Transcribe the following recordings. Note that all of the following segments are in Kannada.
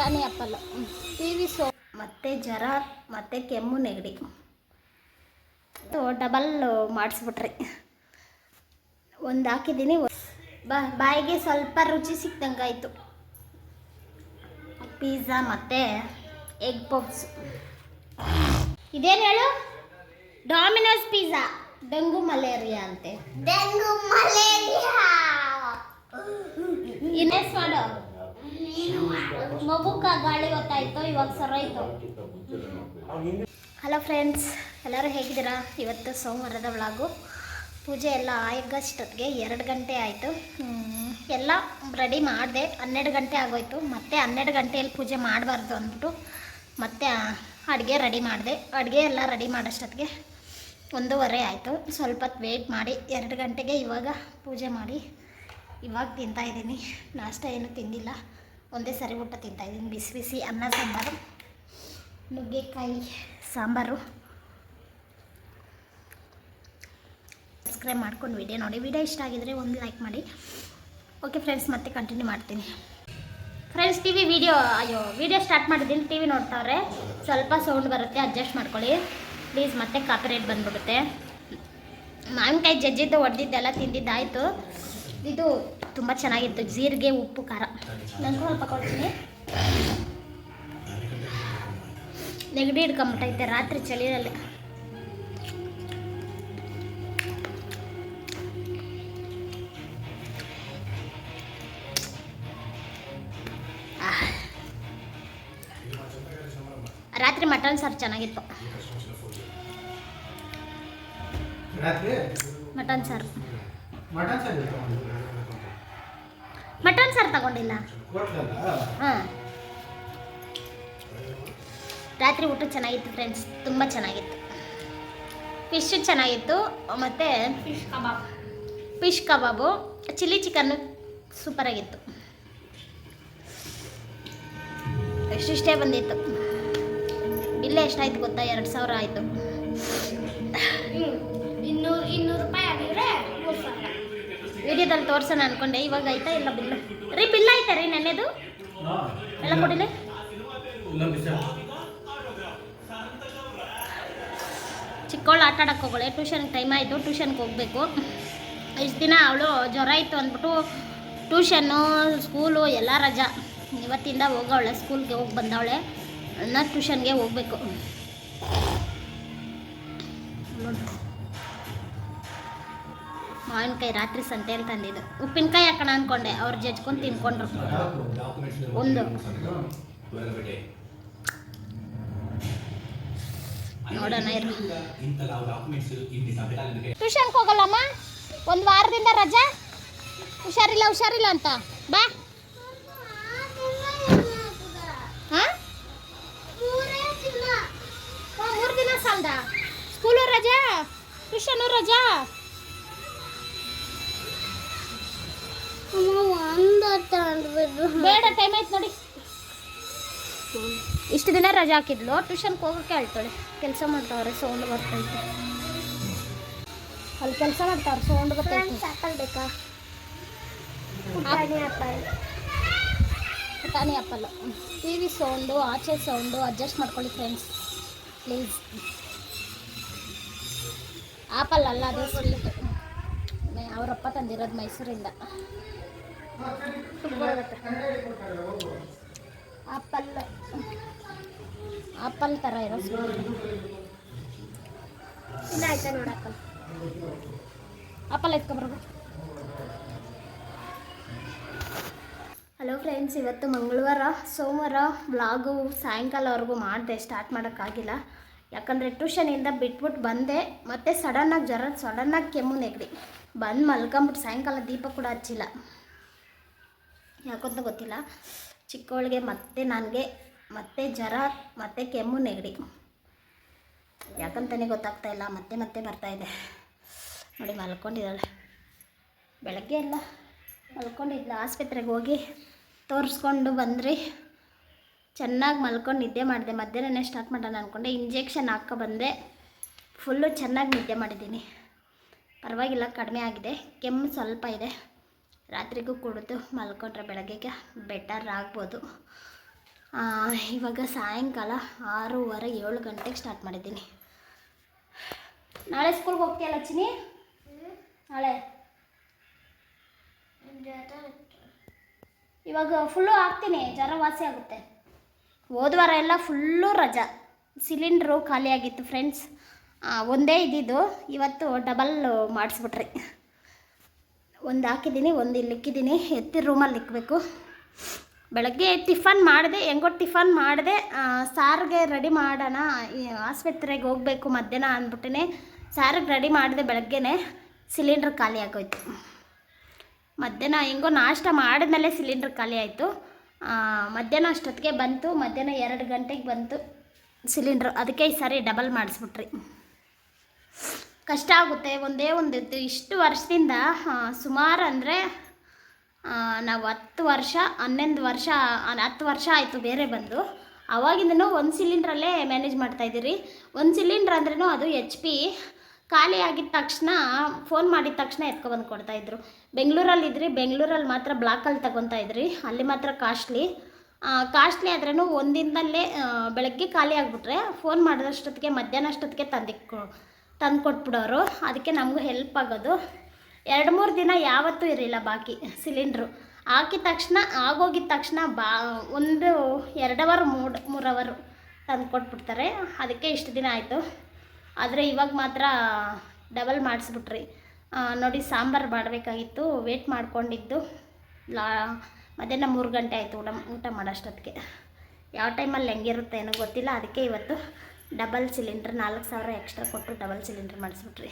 ಪುಟಾಣಿ ಆ್ಯಪಲ್, ಟಿವಿ ಸೋ ಮತ್ತು ಜ್ವರ ಮತ್ತು ಕೆಮ್ಮು ನೆಗಡಿ ಡಬಲ್ ಮಾಡಿಸ್ಬಿಟ್ರಿ. ಒಂದು ಹಾಕಿದ್ದೀನಿ, ಬಾಯಿಗೆ ಸ್ವಲ್ಪ ರುಚಿ ಸಿಕ್ದಂಗಾಯಿತು. ಪಿಜ್ಜಾ ಮತ್ತು ಎಗ್ ಪಪ್ಸ್. ಇದೇನು ಹೇಳು? Domino's pizza. ಡೆಂಗು ಮಲೇರಿಯಾ ಅಂತೆ. ಡೆಂಗು ಮಲೇರಿಯಾ ಇನ್ನೇಸ್ ಮಾಡು. ಮಗುಕ್ಕ ಗಾಳಿ ಗೊತ್ತಾಯ್ತು, ಇವಾಗ ಸರೋಯ್ತು. ಹಲೋ ಫ್ರೆಂಡ್ಸ್, ಎಲ್ಲರೂ ಹೇಗಿದ್ದೀರಾ? ಇವತ್ತು ಸೋಮವಾರದ ವ್ಲಾಗು. ಪೂಜೆ ಎಲ್ಲ ಆಗಷ್ಟೊತ್ತಿಗೆ 2 ಗಂಟೆ ಆಯಿತು. ಎಲ್ಲ ರೆಡಿ ಮಾಡಿದೆ. 12 ಗಂಟೆ ಆಗೋಯ್ತು. ಮತ್ತೆ 12 ಗಂಟೆಯಲ್ಲಿ ಪೂಜೆ ಮಾಡಬಾರ್ದು ಅಂದ್ಬಿಟ್ಟು ಮತ್ತೆ ಅಡುಗೆ ರೆಡಿ ಮಾಡಿದೆ. ಅಡುಗೆ ಎಲ್ಲ ರೆಡಿ ಮಾಡೋಷ್ಟೊತ್ತಿಗೆ 1:15 ಆಯಿತು. ಸ್ವಲ್ಪ ಹೊತ್ತು ವೆಯ್ಟ್ ಮಾಡಿ 2 ಗಂಟೆಗೆ ಇವಾಗ ಪೂಜೆ ಮಾಡಿ ಇವಾಗ ತಿಂತಾಯಿದ್ದೀನಿ. ನಾಷ್ಟ ಏನೂ ತಿಂದಿಲ್ಲ, ಒಂದೇ ಸರಿ ಊಟ ತಿಂತಾಯಿದ್ದೀನಿ. ಬಿಸಿ ಬಿಸಿ ಅನ್ನ ಸಾಂಬಾರು, ನುಗ್ಗೆಕಾಯಿ ಸಾಂಬಾರು. ಸಬ್ಸ್ಕ್ರೈಬ್ ಮಾಡ್ಕೊಂಡು ವಿಡಿಯೋ ನೋಡಿ. ವಿಡಿಯೋ ಇಷ್ಟ ಆಗಿದರೆ ಒಂದು ಲೈಕ್ ಮಾಡಿ. ಓಕೆ ಫ್ರೆಂಡ್ಸ್, ಮತ್ತೆ ಕಂಟಿನ್ಯೂ ಮಾಡ್ತೀನಿ. ಫ್ರೆಂಡ್ಸ್, ವಿಡಿಯೋ ಸ್ಟಾರ್ಟ್ ಮಾಡಿದ್ದೀನಿ. ಟಿ ವಿ ನೋಡ್ತಾವ್ರೆ, ಸ್ವಲ್ಪ ಸೌಂಡ್ ಬರುತ್ತೆ, ಅಡ್ಜಸ್ಟ್ ಮಾಡ್ಕೊಳ್ಳಿ ಪ್ಲೀಸ್. ಮತ್ತೆ ಕಾಪಿರೈಟ್ ಬಂದ್ಬಿಡುತ್ತೆ. ಮಾವಿನಕಾಯಿ ಜಜ್ಜಿದ್ದು ಹೊಡೆದಿದ್ದೆಲ್ಲ ತಿಂದಿದ್ದಾಯಿತು. ಇದು ತುಂಬ ಚೆನ್ನಾಗಿತ್ತು, ಜೀರಿಗೆ ಉಪ್ಪು ಖಾರ. ನಾನು ಸ್ವಲ್ಪ ಕೊಡ್ತೀನಿ. ನೆಗಡಿ ಹಿಡ್ಕೊಂಬಿಟ್ಟೈತೆ ರಾತ್ರಿ ಚಳಿಯಲ್ಲಿ. ರಾತ್ರಿ ಮಟನ್ ಸಾರು ಚೆನ್ನಾಗಿತ್ತು. ಮಟನ್ ಸಾರು ತಗೊಂಡಿಲ್ಲ. ಹಾಂ, ರಾತ್ರಿ ಊಟ ಚೆನ್ನಾಗಿತ್ತು ಫ್ರೆಂಡ್ಸ್, ತುಂಬ ಚೆನ್ನಾಗಿತ್ತು. ಫಿಶ್ ಚೆನ್ನಾಗಿತ್ತು, ಮತ್ತು ಫಿಶ್ ಕಬಾಬು, ಚಿಲ್ಲಿ ಚಿಕನ್ನು ಸೂಪರಾಗಿತ್ತು. ಎಷ್ಟಿಷ್ಟೇ ಬಂದಿತ್ತು. ಬಿಲ್ ಎಷ್ಟಾಯ್ತು ಗೊತ್ತಾ? 2000 ಆಯಿತು. 200 ರೂಪಾಯಿ ಆಗಿದ್ರೆ ವಿಡಿಯೋದಲ್ಲಿ ತೋರ್ಸೋಣ ಅಂದ್ಕೊಂಡೆ. ಇವಾಗ ಆಯ್ತಾ ಇಲ್ಲ ಬಿಲ್ಲು? ಬಿಲ್ ಆಯ್ತಾ ರೀ ನೆನ್ನೆದು? ಎಲ್ಲ ಕೊಡಿಲಿ. ಚಿಕ್ಕವಳು ಆಟ ಆಡಕ್ಕೆ ಹೋಗೋಳೆ. ಟ್ಯೂಷನ್ಗೆ ಟೈಮ್ ಆಯಿತು, ಟ್ಯೂಷನ್ಗೆ ಹೋಗಬೇಕು. ಇಷ್ಟು ದಿನ ಅವಳು ಜ್ವರ ಇತ್ತು ಅಂದ್ಬಿಟ್ಟು ಟ್ಯೂಷನ್ನು ಸ್ಕೂಲು ಎಲ್ಲ ರಜಾ. ಇವತ್ತಿಂದ ಹೋಗವಳೆ, ಸ್ಕೂಲ್ಗೆ ಹೋಗಿ ಬಂದವಳೆ. ನಾನು ಟ್ಯೂಷನ್ಗೆ ಹೋಗಬೇಕು. ಮಾವಿನಕಾಯಿ ರಾತ್ರಿ ಸಂತೆಯಲ್ಲಿ ತಂದಿದ್ದು. ಉಪ್ಪಿನಕಾಯಿ ಹಾಕೋಣ ಅಂದ್ಕೊಂಡೆ, ಅವ್ರು ಜಜ್ಕೊಂಡು ತಿನ್ಕೊಂಡ್ರು. ಒಂದು ನೋಡೋಣ ಇರು. ಟ್ಯೂಷನ್ಗೆ ಹೋಗಲ್ಲಮ್ಮ, ಒಂದು ವಾರದಿಂದ ರಜಾ. ಹುಷಾರಿಲ್ಲ ಅಂತ ಬಾ. ಹಾಂ, 3 ದಿನ ಸಾಲದ? ಸ್ಕೂಲು ರಜಾ, ಟ್ಯೂಷನು ರಜಾ. ಬೇಡ, ಟೈಮ್ ಆಯ್ತು ನೋಡಿ. ಇಷ್ಟು ದಿನ ರಜಾ ಹಾಕಿದ್ಲು, ಟ್ಯೂಷನ್ಗೆ ಹೋಗೋಕ್ಕೆ ಹೇಳ್ತಾಳೆ. ಕೆಲಸ ಮಾಡ್ತಾವ್ರೆ, ಸೌಂಡ್ ಬರ್ತೈತೆ. ಅಲ್ಲಿ ಕೆಲಸ ಮಾಡ್ತಾವ್ರೆ, ಸೌಂಡ್ ಬರ್ತೈತೆ. ಆ್ಯಪಲ್ ಬೇಕಾ? ಪುಟಾಣಿ ಆ್ಯಪಲ್. ಟಿವಿ ಸೌಂಡು, ಆಚೆ ಸೌಂಡು ಅಡ್ಜಸ್ಟ್ ಮಾಡ್ಕೊಳ್ಳಿ ಫ್ರೆಂಡ್ಸ್ ಪ್ಲೀಸ್. ಆ್ಯಪಲ್ ಅಲ್ಲ, ಅದು ಸ್ವೀಟ್. ಅವರಪ್ಪ ತಂದಿರೋದು ಮೈಸೂರಿಂದ. ಆ್ಯಪಲ್ ಥರ ಇರೋ ಸ್ವೀಟ್. ಇಲ್ಲ ಆಯ್ತಾ ನೋಡಿ, ಆ್ಯಪಲ್ ಎತ್ಕೊಬರ್ಬೋದು. ಹಲೋ ಫ್ರೆಂಡ್ಸ್, ಇವತ್ತು ಮಂಗಳವಾರ. ಸೋಮವಾರ ವ್ಲಾಗು ಸಾಯಂಕಾಲವರೆಗೂ ಮಾಡಿದೆ, ಸ್ಟಾರ್ಟ್ ಮಾಡೋಕ್ಕಾಗಿಲ್ಲ. ಯಾಕಂದರೆ ಟ್ಯೂಷನಿಂದ ಬಿಟ್ಬಿಟ್ಟು ಬಂದೆ. ಮತ್ತು ಸಡನ್ನಾಗಿ ಕೆಮ್ಮು ನೆಗಡಿ ಬಂದು ಮಲ್ಕೊಂಬಿಟ್ಟು ಸಾಯಂಕಾಲ ದೀಪ ಕೂಡ ಹಚ್ಚಿಲ್ಲ. ಯಾಕಂತ ಗೊತ್ತಿಲ್ಲ. ಚಿಕ್ಕವಳಿಗೆ ಮತ್ತು ನನಗೆ ಮತ್ತೆ ಜ್ವರ ಮತ್ತು ಕೆಮ್ಮು ನೆಗಡಿ. ಯಾಕಂತಲೇ ಗೊತ್ತಾಗ್ತಾಯಿಲ್ಲ. ಮತ್ತೆ ಬರ್ತಾಯಿದೆ ನೋಡಿ. ಮಲ್ಕೊಂಡಿದ್ದಾಳೆ, ಬೆಳಗ್ಗೆ ಎಲ್ಲ ಮಲ್ಕೊಂಡಿದ್ಲ. ಆಸ್ಪತ್ರೆಗೆ ಹೋಗಿ ತೋರಿಸ್ಕೊಂಡು ಬಂದ್ರಿ. ಚೆನ್ನಾಗಿ ಮಲ್ಕೊಂಡು ನಿದ್ದೆ ಮಾಡಿದೆ. ಮಧ್ಯಾಹ್ನನೇ ಸ್ಟಾರ್ಟ್ ಮಾಡೋಣ ಅಂದ್ಕೊಂಡೆ. ಇಂಜೆಕ್ಷನ್ ಹಾಕೋ ಬಂದೆ. ಫುಲ್ಲು ಚೆನ್ನಾಗಿ ನಿದ್ದೆ ಮಾಡಿದ್ದೀನಿ. ಪರವಾಗಿಲ್ಲ, ಕಡಿಮೆ ಆಗಿದೆ. ಕೆಮ್ಮು ಸ್ವಲ್ಪ ಇದೆ. ರಾತ್ರಿಗೂ ಕುಡಿದು ಮಲ್ಕೊಂಡ್ರೆ ಬೆಳಗ್ಗೆಗೆ ಬೆಟರ್ ಆಗ್ಬೋದು. ಇವಾಗ ಸಾಯಂಕಾಲ 6:30 7 ಗಂಟೆಗೆ ಸ್ಟಾರ್ಟ್ ಮಾಡಿದ್ದೀನಿ. ನಾಳೆ ಸ್ಕೂಲ್ಗೆ ಹೋಗ್ತೀಯಲ್ಲ ಚಿನಿ? ನಾಳೆ ಇವಾಗ ಫುಲ್ಲು ಹಾಕ್ತೀನಿ, ಜ್ವರ ವಾಸಿ ಆಗುತ್ತೆ. ಹೋದ ವಾರ ಎಲ್ಲ ಫುಲ್ಲು ರಜಾ, ಸಿಲಿಂಡ್ರು ಖಾಲಿಯಾಗಿತ್ತು ಫ್ರೆಂಡ್ಸ್. ಒಂದೇ ಇದ್ದಿದ್ದು, ಇವತ್ತು ಡಬಲ್ ಮಾಡಿಸ್ಬಿಟ್ರಿ. ಒಂದು ಹಾಕಿದ್ದೀನಿ, ಒಂದು ಇಲ್ಲಿ ಇಕ್ಕಿದ್ದೀನಿ, ಎತ್ತಿ ರೂಮಲ್ಲಿ ಇಕ್ಕಬೇಕು. ಬೆಳಗ್ಗೆ ಟಿಫನ್ ಮಾಡಿದೆ, ಹೆಂಗೋ ಟಿಫನ್ ಮಾಡಿದೆ. ಸಾರಿಗೆ ರೆಡಿ ಮಾಡೋಣ, ಆಸ್ಪತ್ರೆಗೆ ಹೋಗಬೇಕು ಮಧ್ಯಾಹ್ನ ಅಂದ್ಬಿಟ್ಟೇ ಸಾರಿಗೆ ರೆಡಿ ಮಾಡಿದೆ. ಬೆಳಗ್ಗೆನೇ ಸಿಲಿಂಡ್ರ್ ಖಾಲಿ ಆಗೋಯ್ತು. ಮಧ್ಯಾಹ್ನ ಹೆಂಗೋ ನಾಷ್ಟ ಮಾಡಿದ್ಮೇಲೆ ಸಿಲಿಂಡ್ರ್ ಖಾಲಿ ಆಯಿತು. ಮಧ್ಯಾಹ್ನ ಅಷ್ಟೊತ್ತಿಗೆ ಬಂತು, ಮಧ್ಯಾಹ್ನ 2 ಗಂಟೆಗೆ ಬಂತು ಸಿಲಿಂಡ್ರು. ಅದಕ್ಕೆ ಈ ಸಾರಿ ಡಬಲ್ ಮಾಡಿಸ್ಬಿಟ್ರಿ. ಕಷ್ಟ ಆಗುತ್ತೆ. ಒಂದೇ ಒಂದಿತ್ತು ಇಷ್ಟು ವರ್ಷದಿಂದ, ಸುಮಾರು ಅಂದರೆ ನಾವು 10 ವರ್ಷ 11 ವರ್ಷ 10 ವರ್ಷ ಆಯಿತು ಬೇರೆ ಬಂದು. ಆವಾಗಿಂದನೂ ಒಂದು ಸಿಲಿಂಡ್ರಲ್ಲೇ ಮ್ಯಾನೇಜ್ ಮಾಡ್ತಾಯಿದ್ದೀರಿ. ಒಂದು ಸಿಲಿಂಡ್ರ್ ಅಂದ್ರೂ ಅದು HP. ಖಾಲಿ ಆಗಿದ ತಕ್ಷಣ ಫೋನ್ ಮಾಡಿದ ತಕ್ಷಣ ಎತ್ಕೊಬಂದು ಕೊಡ್ತಾಯಿದ್ರು. ಬೆಂಗಳೂರಲ್ಲಿದ್ರಿ, ಬೆಂಗಳೂರಲ್ಲಿ ಮಾತ್ರ ಬ್ಲಾಕಲ್ಲಿ ತಗೊತಾಯಿದ್ರಿ, ಅಲ್ಲಿ ಮಾತ್ರ ಕಾಸ್ಟ್ಲಿ ಆದ್ರೂ ಒಂದಿನದಲ್ಲೇ ಬೆಳಗ್ಗೆ ಖಾಲಿ ಆಗಿಬಿಟ್ರೆ ಫೋನ್ ಮಾಡಿದಷ್ಟೊತ್ತಿಗೆ ಮಧ್ಯಾಹ್ನ ಅಷ್ಟೊತ್ತಿಗೆ ತಂದು ಕೊಟ್ಬಿಡೋರು. ಅದಕ್ಕೆ ನಮಗೂ ಹೆಲ್ಪ್ ಆಗೋದು. 2-3 ದಿನ ಯಾವತ್ತೂ ಇರಲಿಲ್ಲ ಬಾಕಿ ಸಿಲಿಂಡ್ರು. ಹಾಕಿದ ತಕ್ಷಣ ಆಗೋಗಿದ ತಕ್ಷಣ 1 2 ಅವರ್ 3 ಅವರ್ ತಂದು ಕೊಟ್ಬಿಡ್ತಾರೆ. ಅದಕ್ಕೆ ಇಷ್ಟು ದಿನ ಆಯಿತು. ಆದರೆ ಇವಾಗ ಮಾತ್ರ ಡಬಲ್ ಮಾಡಿಸ್ಬಿಟ್ರಿ. ನೋಡಿ, ಸಾಂಬಾರು ಮಾಡಬೇಕಾಗಿತ್ತು, ವೇಟ್ ಮಾಡ್ಕೊಂಡಿದ್ದು. ಮಧ್ಯಾಹ್ನ 3 ಗಂಟೆ ಆಯಿತು ಊಟ ಮಾಡೋಷ್ಟೊತ್ತಿಗೆ. ಯಾವ ಟೈಮಲ್ಲಿ ಹೆಂಗಿರುತ್ತೆ ಏನೋ ಗೊತ್ತಿಲ್ಲ. ಅದಕ್ಕೆ ಇವತ್ತು ಡಬಲ್ ಸಿಲಿಂಡ್ರ್ 4,000 ಎಕ್ಸ್ಟ್ರಾ ಕೊಟ್ಟು ಡಬಲ್ ಸಿಲಿಂಡ್ರ್ ಮಾಡಿಸ್ಬಿಟ್ರಿ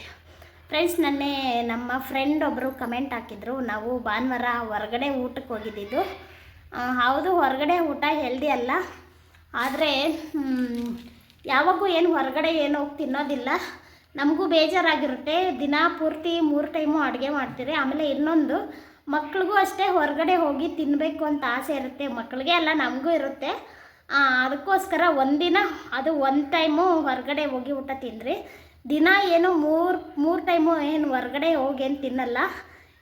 ಫ್ರೆಂಡ್ಸ್. ನೆನ್ನೆ ನಮ್ಮ ಫ್ರೆಂಡ್ ಒಬ್ಬರು ಕಮೆಂಟ್ ಹಾಕಿದ್ರು, ನಾವು ಭಾನುವಾರ ಹೊರಗಡೆ ಊಟಕ್ಕೆ ಹೋಗಿದ್ದಿದ್ದು. ಹೌದು, ಹೊರಗಡೆ ಊಟ ಹೆಲ್ದಿ ಅಲ್ಲ, ಆದರೆ ಯಾವಾಗೂ ಏನು ಹೊರಗಡೆ ಏನು ಹೋಗಿ ತಿನ್ನೋದಿಲ್ಲ. ನಮಗೂ ಬೇಜಾರಾಗಿರುತ್ತೆ. ದಿನ ಪೂರ್ತಿ 3 ಟೈಮು ಅಡುಗೆ ಮಾಡ್ತೀರಿ. ಆಮೇಲೆ ಇನ್ನೊಂದು, ಮಕ್ಳಿಗೂ ಅಷ್ಟೇ ಹೊರಗಡೆ ಹೋಗಿ ತಿನ್ನಬೇಕು ಅಂತ ಆಸೆ ಇರುತ್ತೆ. ಮಕ್ಕಳಿಗೆ ಅಲ್ಲ, ನಮಗೂ ಇರುತ್ತೆ. ಅದಕ್ಕೋಸ್ಕರ ಒಂದಿನ ಅದು 1 ಟೈಮು ಹೊರಗಡೆ ಹೋಗಿ ಊಟ ತಿನ್ನಿರಿ. ದಿನ ಏನು 3 ಟೈಮು ಏನು ಹೊರಗಡೆ ಹೋಗಿ ಏನು ತಿನ್ನಲ್ಲ,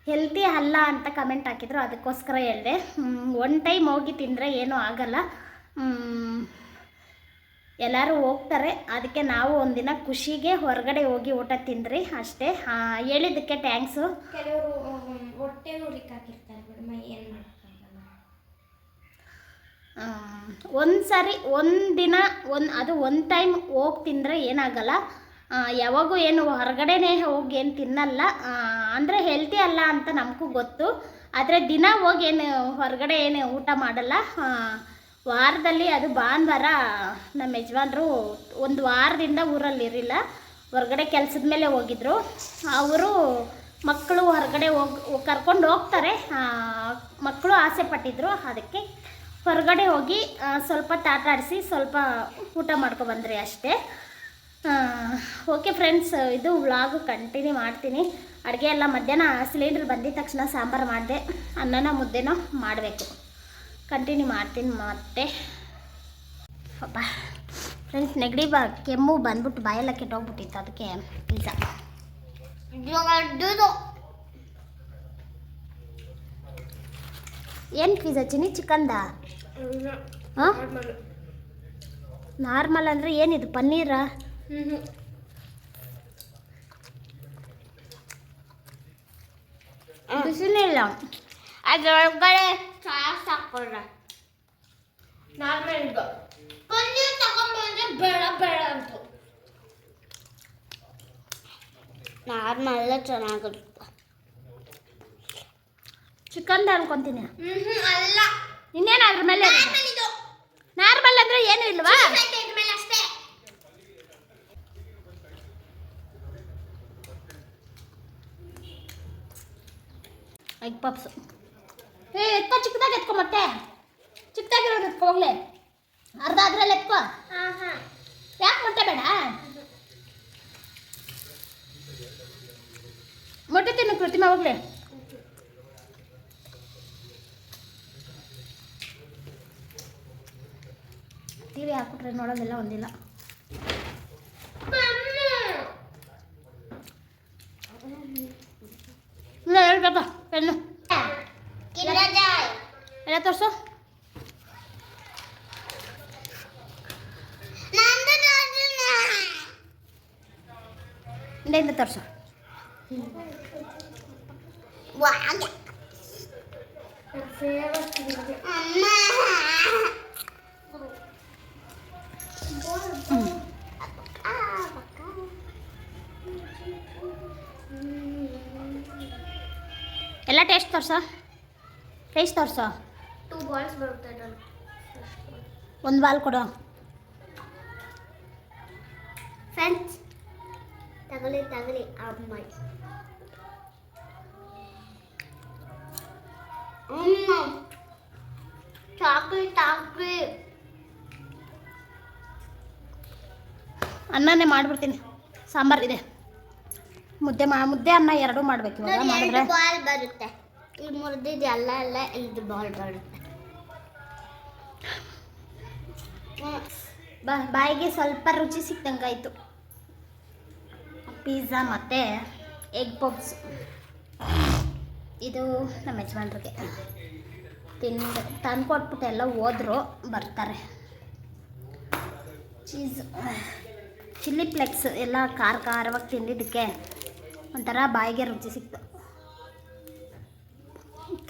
ಹೆಲ್ತಿ ಅಲ್ಲ ಅಂತ ಕಮೆಂಟ್ ಹಾಕಿದ್ರು. ಅದಕ್ಕೋಸ್ಕರ ಹೇಳಿದೆ, 1 ಟೈಮ್ ಹೋಗಿ ತಿಂದರೆ ಏನೂ ಆಗಲ್ಲ. ಎಲ್ಲರೂ ಹೋಗ್ತಾರೆ, ಅದಕ್ಕೆ ನಾವು ಒಂದಿನ ಖುಷಿಗೆ ಹೊರಗಡೆ ಹೋಗಿ ಊಟ ತಿಂದ್ರಿ ಅಷ್ಟೇ. ಹೇಳಿದ್ದಕ್ಕೆ ಥ್ಯಾಂಕ್ಸು. ಕೆಲವರು ಹೊಟ್ಟೆ ಊರಿಗೆ ಹಾಕಿರ್ತಾರೆ ಬಿಡಮ್ಮ, ಏನು ಮಾಡೋಕ್ಕಾಗಲ್ಲ. ಒಂದ್ಸರಿ ಒಂದಿನ ಅದು 1 ಟೈಮ್ ಹೋಗಿ ತಿಂದರೆ ಏನಾಗಲ್ಲ. ಯಾವಾಗೂ ಏನು ಹೊರಗಡೆನೇ ಹೋಗಿ ಏನು ತಿನ್ನಲ್ಲ. ಅಂದರೆ ಹೆಲ್ತಿ ಅಲ್ಲ ಅಂತ ನಮಗೂ ಗೊತ್ತು. ಆದರೆ ದಿನ ಹೋಗಿ ಏನು ಹೊರಗಡೆ ಏನು ಊಟ ಮಾಡಲ್ಲ. ವಾರದಲ್ಲಿ ಅದು ಭಾನುವಾರ ನಮ್ಮ ಯಜಮಾನ್ರು 1 ವಾರದಿಂದ ಊರಲ್ಲಿ ಇರಲಿಲ್ಲ, ಹೊರಗಡೆ ಕೆಲಸದ ಮೇಲೆ ಹೋಗಿದ್ರು. ಅವರು ಮಕ್ಕಳು ಹೊರಗಡೆ ಕರ್ಕೊಂಡು ಹೋಗ್ತಾರೆ. ಮಕ್ಕಳು ಆಸೆ ಪಟ್ಟಿದ್ರು, ಅದಕ್ಕೆ ಹೊರಗಡೆ ಹೋಗಿ ಸ್ವಲ್ಪ ಆಟ ಆಡಿಸಿ ಸ್ವಲ್ಪ ಊಟ ಮಾಡ್ಕೊಬಂದ್ರಿ ಅಷ್ಟೇ. ಓಕೆ ಫ್ರೆಂಡ್ಸ್, ಇದು ವ್ಲಾಗು ಕಂಟಿನ್ಯೂ ಮಾಡ್ತೀನಿ. ಅಡುಗೆ ಎಲ್ಲ ಮಧ್ಯಾಹ್ನ ಸಿಲಿಂಡ್ರ್ ಬಂದಿದ ತಕ್ಷಣ ಸಾಂಬಾರು ಮಾಡಿದೆ, ಅನ್ನನ ಮುದ್ದೆನೋ ಮಾಡಬೇಕು. ಕಂಟಿನ್ಯೂ ಮಾಡ್ತೀನಿ ಮತ್ತೆ. ಪಾಪ ಫ್ರೆಂಡ್ಸ್, ನೆಗಡಿ ಕೆಮ್ಮು ಬಂದ್ಬಿಟ್ಟು ಬಾಯೆಲ್ಲ ಕೆಟ್ಟೋಗ್ಬಿಟ್ಟಿತ್ತು, ಅದಕ್ಕೆ ಪಿಜ್ಜಾ. ಏನು ಪಿಜ್ಜಾ ಚಿನಿ? ಚಿಕನ್ದಾ? ಹಾಂ, ನಾರ್ಮಲ್ ಅಂದರೆ ಏನಿದು, ಪನ್ನೀರಾ? ಬಿಸಿನೇ ಇಲ್ಲ, ಅದರೊಳಗಡೆ ಸಾಸ್ ಹಾಕ್ಕೊಂಡ್ರೆ ನಾರ್ಮಲ್ ಇದು. ಪನ್ನೀರ್ ತಗೊಂಡ್ಬಂದ್ರೆ ಬೇಡ ಬೇಡ ಅಂತು. ನಾರ್ಮಲ್ ಚೆನ್ನಾಗಿರುತ್ತೆ. ಚಿಕನ್ದ ಅನ್ಕೊಂತೀನಿ. ಅಲ್ಲ, ಇನ್ನೇನು ಅದ್ರ ಮೇಲೆ ನಾರ್ಮಲ್ ಅಂದರೆ ಏನು ಇಲ್ವಾ? ಅಷ್ಟೇ. Egg puffs. ಎತ್ಕೊ, ಚಿಕ್ಕದಾಗಿ ಎತ್ಕೊ, ಮತ್ತೆ ಚಿಕ್ಕದಾಗಿರೋದು ಎತ್ಕೊ ಹೋಗ್ಲೆ. ಅರ್ಧ ಅದ್ರಲ್ಲಿ ಎತ್ಕೊ. ಯಾಕೆ ಮೊಟ್ಟೆ ಬೇಡ? ಮೊಟ್ಟೆ ತಿನ್ನು ಕೃತಿಮಾ, ಹೋಗ್ಲೆ. ಟಿವಿ ಹಾಕ್ಬಿಟ್ರೆ ನೋಡೋದೆಲ್ಲ ಒಂದಿಲ್ಲ. ಇಲ್ಲ, ಹೇಳ್ಬೇಕ ಪೆನ್ನು ಎಲ್ಲ ತೋರಿಸು. ಹಿಂದೆಯಿಂದ ತೋರಿಸು. ಎಲ್ಲ ಟೇಸ್ಟ್ ತೋರಿಸೋ. ಟೇಸ್ಟ್ ತೋರಿಸೋ. 2 balls ಬರುತ್ತೆ. ಒಂದು ಬಾಲ್ ಕೊಡು. ಫ್ರೆಂಡ್ಸ್ ತಗೊಳ್ಳಿ ಅಮ್ಮ. ಚಾಕ್ಲೇಟ್ ಹಾಕಿ. ಅನ್ನನೇ ಮಾಡಿಬಿಡ್ತೀನಿ. ಸಾಂಬಾರು ಇದೆ. ಮುದ್ದೆ ಅನ್ನ ಎರಡೂ ಮಾಡಬೇಕು ಇವಾಗ. ಮಾಡಿದ್ರೆ ಬಾಲ್ ಬರುತ್ತೆ. ಇಲ್ಲಿ ಮುರಿದಿದ್ದು ಎಲ್ಲ ಇದು ಬಾಲ್ ಬರುತ್ತೆ. ಬಾಯಿಗೆ ಸ್ವಲ್ಪ ರುಚಿ ಸಿಕ್ದಂಗಾಯಿತು. ಪಿಜ್ಜಾ ಮತ್ತು ಎಗ್ ಪಪ್ಸ್. ಇದು ನಮ್ಮ ಯಜಮಾನ್ರಿಗೆ ತಂದು ಕೊಟ್ಬಿಟ್ಟು ಎಲ್ಲ ಹೋದ್ರು, ಬರ್ತಾರೆ. ಚಿಲ್ಲಿ ಫ್ಲೆಕ್ಸ್ ಎಲ್ಲ ಖಾರವಾಗಿ ತಿಂದಿದ್ದಕ್ಕೆ ಒಂಥರ ಬಾಯಿಗೆ ರುಚಿ ಸಿಕ್ತು.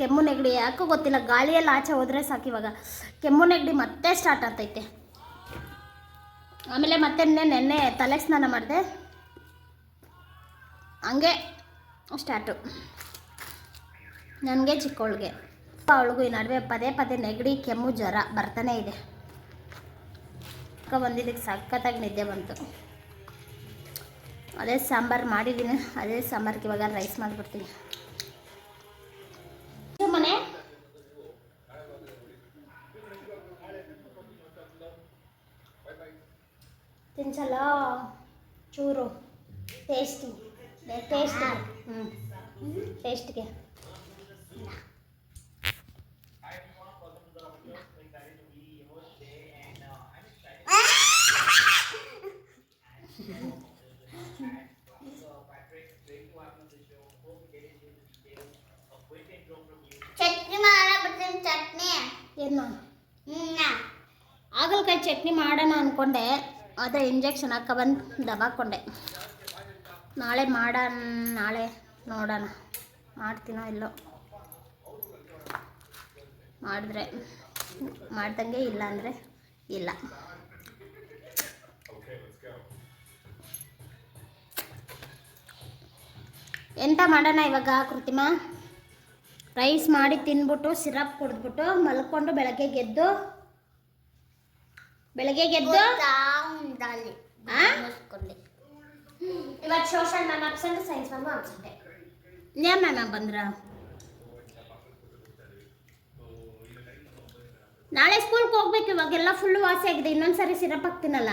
ಕೆಮ್ಮು ನೆಗಡಿ ಯಾಕೋ ಗೊತ್ತಿಲ್ಲ, ಗಾಳಿಯಲ್ಲಿ ಆಚೆ ಹೋದರೆ ಸಾಕು ಇವಾಗ ಕೆಮ್ಮು ನೆಗಡಿ ಮತ್ತೆ ಸ್ಟಾರ್ಟ್ ಆಗ್ತೈತೆ. ಆಮೇಲೆ ಮತ್ತೆ ನೆನ್ನೆ ತಲೆ ಸ್ನಾನ ಮಾಡಿದೆ, ಹಂಗೆ ಸ್ಟಾರ್ಟು ನನಗೆ ಚಿಕ್ಕವಳಿಗೆ. ಅವಳಿಗೂ ಈ ನಡುವೆ ಪದೇ ನೆಗಡಿ ಕೆಮ್ಮು ಜ್ವರ ಬರ್ತಾನೆ ಇದೆ. ಬಂದಿದ್ದಕ್ಕೆ ಸಖತ್ತಾಗಿ ನಿದ್ದೆ ಬಂತು. ಅದೇ ಸಾಂಬಾರು ಮಾಡಿದ್ದೀನಿ, ಅದೇ ಸಾಂಬಾರಿಗೆ ಇವಾಗ ರೈಸ್ ಮಾಡಿಬಿಡ್ತೀನಿ. ಮನೆ ತಿನ್ಸಲ್ಲ ಚೂರು ಟೇಸ್ಟ್ಗೆ ಚಟ್ನಿ ಮಾಡಬಿಡ್ತೀನಿ. ಚಟ್ನಿ ಏನು ಹಾಗಲಕಾಯಿ ಚಟ್ನಿ ಮಾಡೋಣ ಅಂದ್ಕೊಂಡೆ, ಆದರೆ ಇಂಜೆಕ್ಷನ್ ಹಾಕೊಬಂದು ದಬಾಕೊಂಡೆ. ನಾಳೆ ನೋಡೋಣ ಮಾಡ್ತೀನೋ ಇಲ್ಲೋ. ಮಾಡಿದ್ರೆ ಮಾಡ್ದಂಗೆ, ಇಲ್ಲ ಅಂದರೆ ಇಲ್ಲ. ಎಂತ ಮಾಡೋಣ ಇವಾಗ ಕೃತಿಮಾ? ರೈಸ್ ಮಾಡಿ ತಿನ್ಬಿಟ್ಟು ಸಿರಪ್ ಕುಡಿದ್ಬಿಟ್ಟು ಮಲ್ಕೊಂಡು ಬೆಳಗ್ಗೆ ಗೆದ್ದು ಇವತ್ತು social ma'am absent, science ma'am absent. ಯಾವ ಮ್ಯಾಮ್ ಬಂದ್ರ? ನಾಳೆ ಸ್ಕೂಲ್ಗೆ ಹೋಗ್ಬೇಕು. ಇವಾಗೆಲ್ಲ ಫುಲ್ಲು ವಾಸಿ ಆಗಿದೆ. ಇನ್ನೊಂದ್ಸರಿ ಸಿರಪ್ ಹಾಕ್ತೀನಲ್ಲ.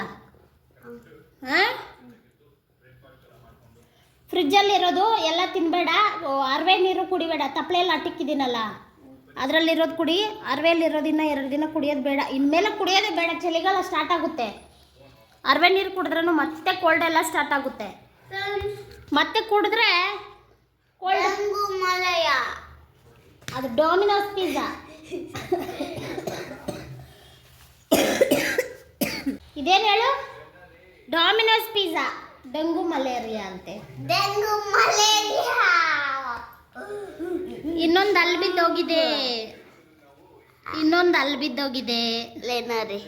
ಹಾಂ, ಫ್ರಿಜ್ಜಲ್ಲಿರೋದು ಎಲ್ಲ ತಿನ್ನಬೇಡ, ಅರ್ವೆ ನೀರು ಕುಡಿಬೇಡ. ತಪ್ಪಲೆಲ್ಲ ಅಟ್ಟಿಕ್ಕಿದ್ದೀನಲ್ಲ ಅದರಲ್ಲಿರೋದು ಕುಡಿ. ಅರ್ವೆಯಲ್ಲಿರೋದು ಇನ್ನೂ 2 ದಿನ ಕುಡಿಯೋದು ಬೇಡ. ಇನ್ಮೇಲೆ ಕುಡಿಯೋದೇ ಬೇಡ, ಚಳಿಗಾಲ ಸ್ಟಾರ್ಟ್ ಆಗುತ್ತೆ. ಅರ್ವೆ ನೀರು ಕುಡಿದ್ರೂ ಮತ್ತೆ ಕೋಲ್ಡ್ ಎಲ್ಲ ಸ್ಟಾರ್ಟ್ ಆಗುತ್ತೆ. ಮತ್ತೆ ಕುಡಿದ್ರೆ ಕೋಲ್ಡ್ ಮಲಯ. ಅದು ಡೊಮಿನೋಸ್ ಪಿಜ್ಜಾ. ಇದೇನು ಹೇಳು? Domino's pizza. ಡೆಂಗು ಮಲೇರಿಯಾ ಅಂತೆ. Dengue malaria. ಇನ್ನೊಂದು ಅಲ್ಲಿ ಬಿದ್ದೋಗಿದೆ. ಲೇನರಿ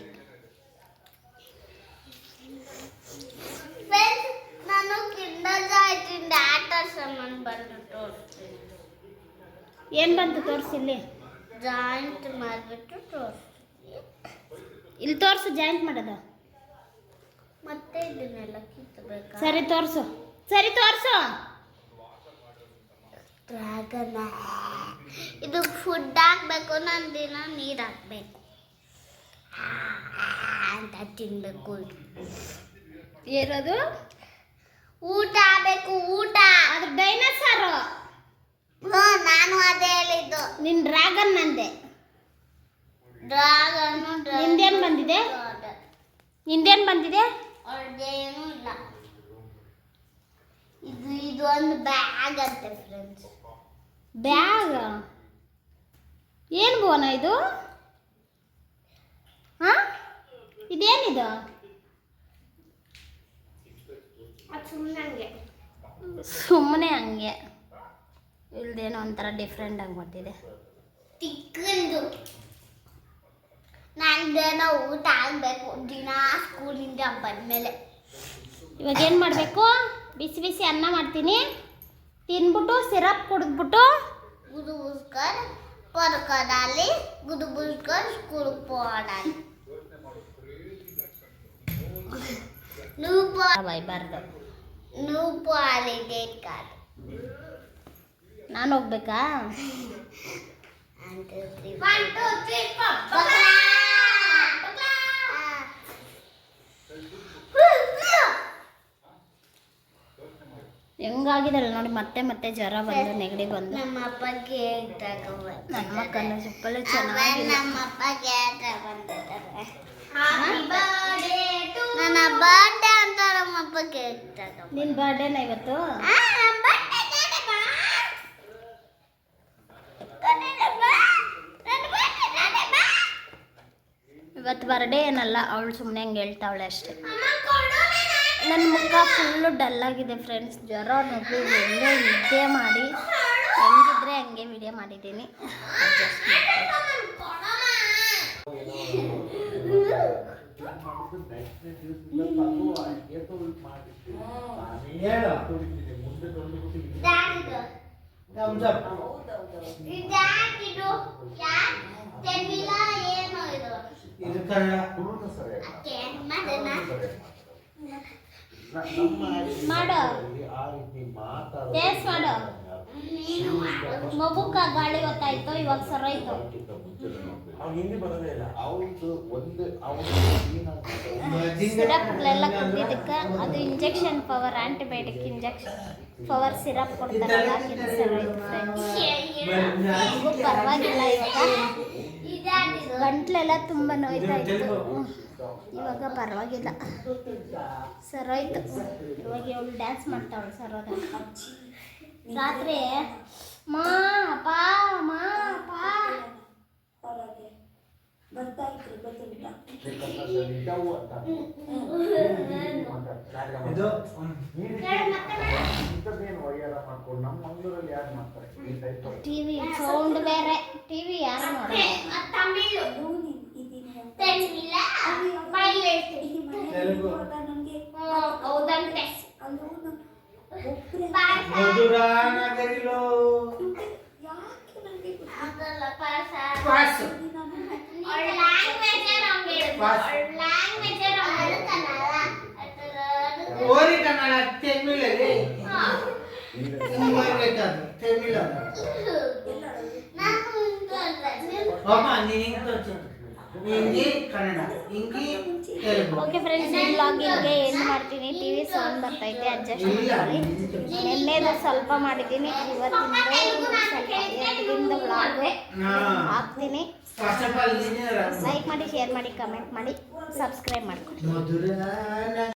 ನಾನು ಕಿಂಡರ್ ಜಾಯ್ತಿಂದ ಆಟ ಸಾಮಾನು ಬಂದು ತೋರಿಸ್ತೀನಿ. ಏನು ಬಂತು ತೋರಿಸಿ. ಇಲ್ಲಿ ಜಾಯಿಂಟ್ ಮಾಡಿಬಿಟ್ಟು ತೋರಿಸ್ತೀನಿ. ಇಲ್ಲಿ ತೋರಿಸು ಜಾಯಿಂಟ್ ಮಾಡೋದು. ಮತ್ತೆ ಇದನ್ನೆಲ್ಲ ಕಿತ್ತಬೇಕಾ? ಸರಿ ತೋರಿಸು. ಡ್ರ್ಯಾಗನ್ ಇದು ಫುಡ್ ಹಾಕ್ಬೇಕು. ನಾನು ದಿನ ನೀರು ಹಾಕ್ಬೇಕು ಅಂತ ತಿನ್ಬೇಕು. ಏನದು? ಊಟ ಆಗಬೇಕು. ಊಟ ಅದು ಡೈನೋಸಾರು. ನಾನು ಅದೇ ಹೇಳಿದ್ದು. ನಿನ್ ಡ್ರ್ಯಾಗನ್ ಅಂದೆ. ಡ್ರ್ಯಾಗನ್ ನಿಂದೇನು ಬಂದಿದೆ? ಅದೇನೂ ಇಲ್ಲ. ಇದು ಒಂದು ಬ್ಯಾಗ್ ಅಂತೆ ಫ್ರೆಂಡ್ಸ್. ಬ್ಯಾಗ್? ಏನು ಬೋನ ಇದು? ಹಾಂ, ಇದೇನಿದು? ಅದು ಸುಮ್ಮನೆ ಸುಮ್ಮನೆ ಹಂಗೆ ಇಲ್ದೇನೋ ಒಂಥರ ಡಿಫ್ರೆಂಟ್ ಆಗಿ ಬರ್ತಿದೆ. ತಿಕ್ಕಂದು ನಂದೇನೋ ಊಟ ಆಗಬೇಕು ದಿನ ಸ್ಕೂಲಿಂದ ಬಂದಮೇಲೆ. ಇವಾಗ ಏನು ಮಾಡಬೇಕು? ಬಿಸಿ ಬಿಸಿ ಅನ್ನ ಮಾಡ್ತೀನಿ, ತಿನ್ಬಿಟ್ಟು ಸಿರಪ್ ಕುಡಿದ್ಬಿಟ್ಟು ಗುದು ಬುಸ್ಕರ್ ಪರ್ಕದಾಲಿ ಗುದು ಬುಸ್ಕರ್ ಸ್ಕೂಲ್ ಪೋಡಾಲಿ ಬೈಬಾರ್ದು. నువ్వు పాలిడే కాదు ನಾನು ಹೋಗ್ಬೇಕಾ? ಹೆಂಗಾಗಿದಲ್ಲ ನೋಡಿ, ಮತ್ತೆ ಮತ್ತೆ ಜ್ವರ ಬಂದು ನೆಗಡಿ ಬಂದು. ನಮ್ಮ ಅಪ್ಪಗೆ ನನ್ನ ಮಕ್ಕಳು ಚಪ್ಪಲು ಚೆನ್ನಾಗಿ ನಮ್ಮ ಅಪ್ಪಗೆ ಬಂದಿದ್ದಾರೆ. ನನ್ನ ಬರ್ಡೇ ಅಂತ ನಮ್ಮ ಅಪ್ಪಗೆ ನಿನ್ನ ಬರ್ಡೇನ ಇವತ್ತು? ಇವತ್ತು ಬರ್ಡೇ ಏನಲ್ಲ, ಅವಳು ಸುಮ್ಮನೆ ಹಂಗೆ ಹೇಳ್ತಾವಳೆ ಅಷ್ಟೇ. ನನ್ನ ಮುಖ ಫುಲ್ಲು ಡಲ್ಲಾಗಿದೆ ಫ್ರೆಂಡ್ಸ್. ಜ್ವರ ನಗು ಹೆಂಗೆ ನಿದ್ದೆ ಮಾಡಿ ಹೆಂಗಿದ್ರೆ ಹಂಗೆ ವಿಡಿಯೋ ಮಾಡಿದ್ದೀನಿ. ಮಾಡು, ಟೇಸ್ಟ್ ಮಾಡು. ಮಗುಕ್ಕ ಗಾಳಿ ಗೊತ್ತಾಯ್ತು, ಇವಾಗ ಸರೋಯ್ತು. ಸಿರಪ್ಗಳೆಲ್ಲ ಕುಡಿದಿದ್ದಕ್ಕೆ ಅದು injection power, antibiotic injection power syrup ಕೊಡ್ತಾರಲ್ಲ, ಅದಕ್ಕೆ ಸರೋಯ್ತು ಫ್ರೆಂಡ್ಸ್. ಮಗು ಪರವಾಗಿಲ್ಲ, ಇವಾಗ ಗಂಟ್ಲೆಲ್ಲ ತುಂಬ ನೋಯ್ತಾ ಇತ್ತು, ಇವಾಗ ಪರವಾಗಿಲ್ಲ, ಸರೋಯ್ತು. ಇವಾಗ ಅವಳು ಡ್ಯಾನ್ಸ್ ಮಾಡ್ತಾವಳು ಸರೋದ. ರಾತ್ರಿ ಮಾ ಪಾ ಮಾ ಪಾ ಟಿವಿ ಸೌಂಡ್ ಬೇರೆ, ಟಿವಿ ಯಾರು ನೋಡಿ. ಓಕೆ ಫ್ರೆಂಡ್ಸ್, ಈ ವ್ಲಾಗಿಂಗ್ಗೆ ಏನು ಮಾಡ್ತೀನಿ, ಟಿವಿ ಸೌಂಡ್ ಬರ್ತೈತೆ, ಅಡ್ಜಸ್ಟ್ ಮಾಡ್ಕೊಳ್ಳಿ. ನಿನ್ನೆದು ಸ್ವಲ್ಪ ಮಾಡಿದ್ದೀನಿ, ಇವತ್ತಿಂದು ಸ್ವಲ್ಪ 2 ದಿನದ ವ್ಲಾಗು ಹಾಕ್ತೀನಿ. ಲೈಕ್ ಮಾಡಿ, ಶೇರ್ ಮಾಡಿ, ಕಮೆಂಟ್ ಮಾಡಿ, ಸಬ್ಸ್ಕ್ರೈಬ್ ಮಾಡ್ಕೊಳ್ಳಿ.